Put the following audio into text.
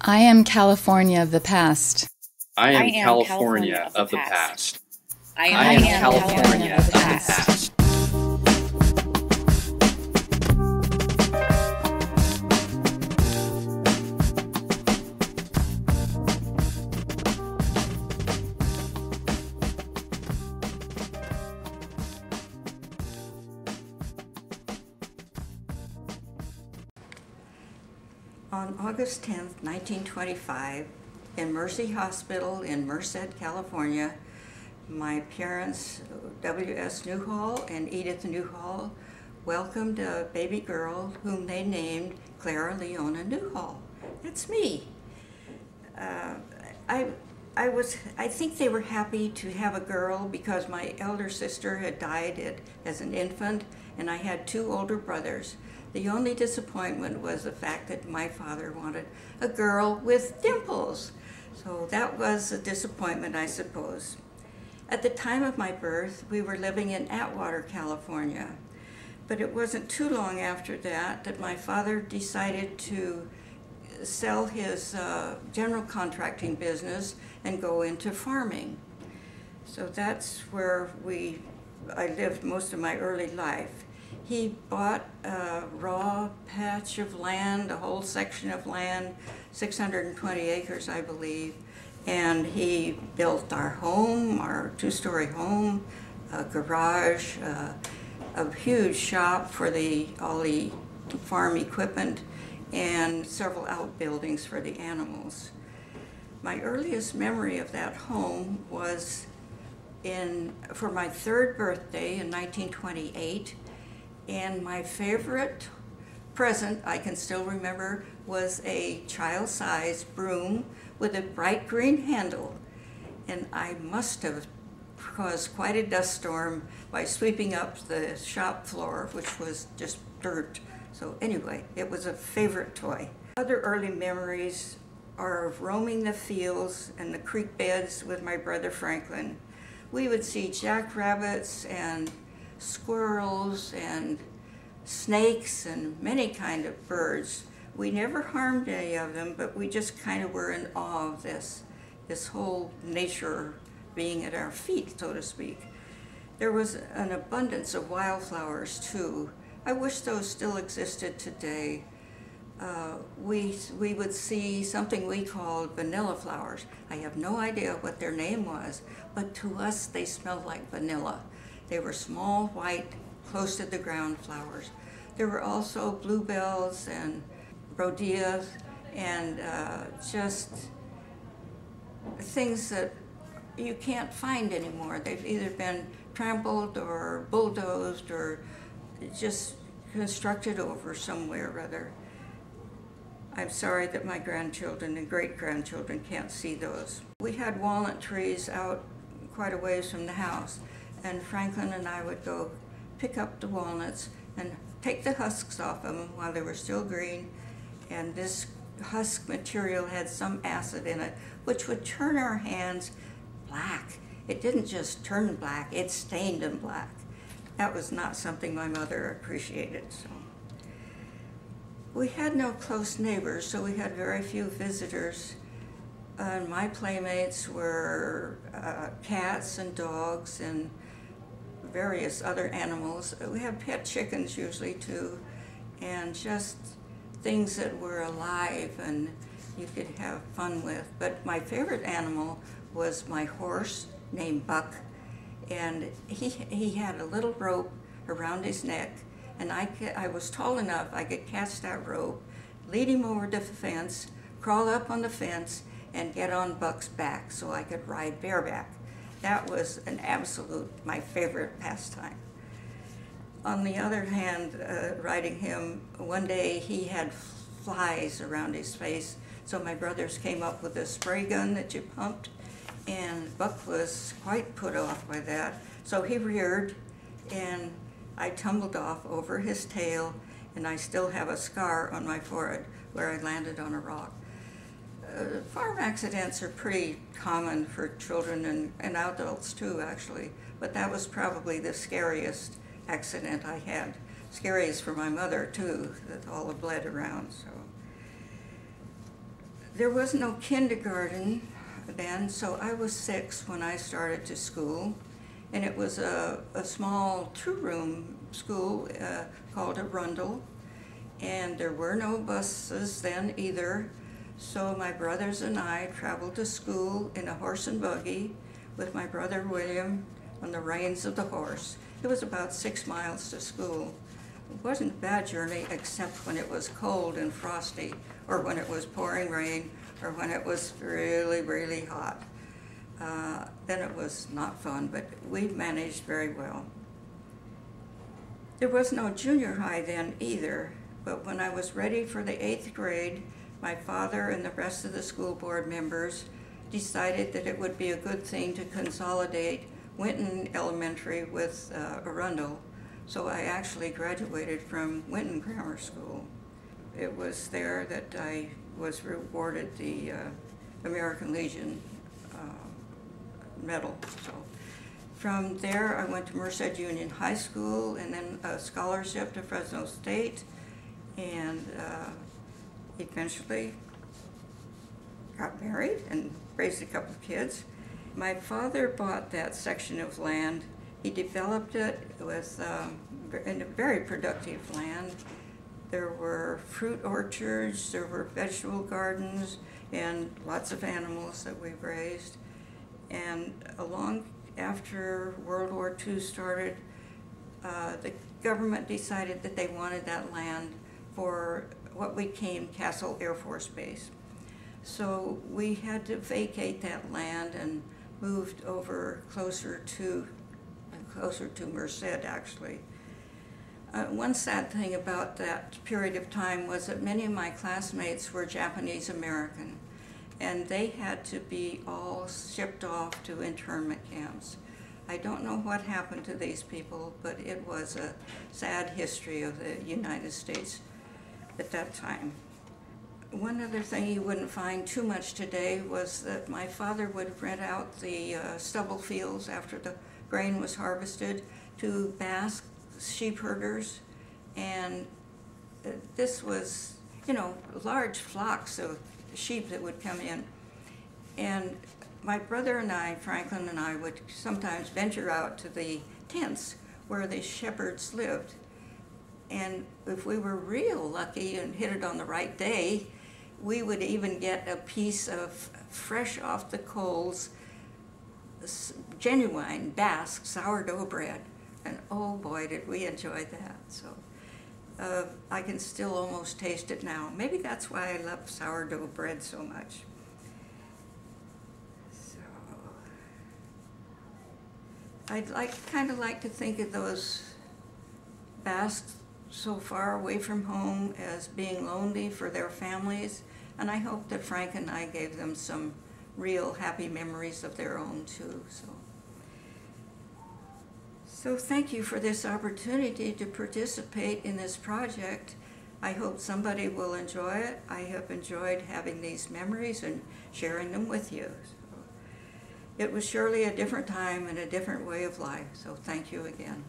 I am California of the past. I am California of the past. I I am California of the past. On August 10, 1925, in Mercy Hospital in Merced, California, my parents, W.S. Newhall and Edith Newhall, welcomed a baby girl whom they named Clara Leona Newhall. That's me. I think they were happy to have a girl because my elder sister had died as an infant, and I had two older brothers. The only disappointment was the fact that my father wanted a girl with dimples. So that was a disappointment, I suppose. At the time of my birth, we were living in Atwater, California. But it wasn't too long after that my father decided to sell his general contracting business and go into farming. So that's where I lived most of my early life. He bought a raw patch of land, a whole section of land, 620 acres, I believe, and he built our home, our two-story home, a garage, a huge shop for all the farm equipment, and several outbuildings for the animals. My earliest memory of that home was for my third birthday in 1928, and my favorite present, I can still remember, was a child-sized broom with a bright green handle. And I must have caused quite a dust storm by sweeping up the shop floor, which was just dirt. So anyway, it was a favorite toy. Other early memories are of roaming the fields and the creek beds with my brother Franklin. We would see jackrabbits and squirrels and snakes and many kind of birds. We never harmed any of them, but we just kind of were in awe of this whole nature being at our feet, so to speak. There was an abundance of wildflowers too. I wish those still existed today. We would see something we called vanilla flowers. I have no idea what their name was, but to us they smelled like vanilla. They were small, white, close to the ground flowers. There were also bluebells and rhodiolas and just things that you can't find anymore. They've either been trampled or bulldozed or just constructed over somewhere or other. I'm sorry that my grandchildren and great-grandchildren can't see those. We had walnut trees out quite a ways from the house, and Franklin and I would go pick up the walnuts and take the husks off of them while they were still green, and this husk material had some acid in it which would turn our hands black. It didn't just turn black, it stained them black. That was not something my mother appreciated. So we had no close neighbors, so we had very few visitors. My playmates were cats and dogs and various other animals. We had pet chickens usually too, and just things that were alive and you could have fun with. But my favorite animal was my horse named Buck, and he had a little rope around his neck, and I was tall enough I could catch that rope, lead him over the fence, crawl up on the fence, and get on Buck's back so I could ride bareback. That was my favorite pastime. On the other hand, riding him, one day he had flies around his face, so my brothers came up with a spray gun that you pumped, and Buck was quite put off by that. So he reared, and I tumbled off over his tail, and I still have a scar on my forehead where I landed on a rock. Farm accidents are pretty common for children and adults too, actually, but that was probably the scariest accident I had. Scariest for my mother too, that all the blood around. So There was no kindergarten then, so I was 6 when I started to school, and it was a small 2-room school called a Rundle, and there were no buses then either, so my brothers and I traveled to school in a horse and buggy with my brother William on the reins of the horse. It was about 6 miles to school. It wasn't a bad journey except when it was cold and frosty, or when it was pouring rain, or when it was really, really hot. Then it was not fun, but we managed very well. There was no junior high then either, but when I was ready for the 8th grade, my father and the rest of the school board members decided that it would be a good thing to consolidate Winton Elementary with Arundel. So I actually graduated from Winton Grammar School. It was there that I was rewarded the American Legion medal. So from there I went to Merced Union High School and then a scholarship to Fresno State, and eventually got married and raised a couple of kids. My father bought that section of land. He developed it with in a very productive land. There were fruit orchards, there were vegetable gardens, and lots of animals that we raised. And along after World War II started, the government decided that they wanted that land for what became Castle Air Force Base. So we had to vacate that land and moved over closer to Merced, actually. One sad thing about that period of time was that many of my classmates were Japanese American, and they had to be all shipped off to internment camps. I don't know what happened to these people, but it was a sad history of the United States at that time. One other thing you wouldn't find too much today was that my father would rent out the stubble fields after the grain was harvested to Basque sheep herders, and this was, you know, large flocks of sheep that would come in. And my brother and I, Franklin and I, would sometimes venture out to the tents where the shepherds lived. And if we were real lucky and hit it on the right day, we would even get a piece of fresh off the coals, genuine Basque sourdough bread. And oh boy, did we enjoy that. So I can still almost taste it now. Maybe that's why I love sourdough bread so much. So I'd kind of like to think of those Basques so far away from home as being lonely for their families, and I hope that Frank and I gave them some real happy memories of their own too. So thank you for this opportunity to participate in this project. I hope somebody will enjoy it. I have enjoyed having these memories and sharing them with you. So it was surely a different time and a different way of life, so thank you again.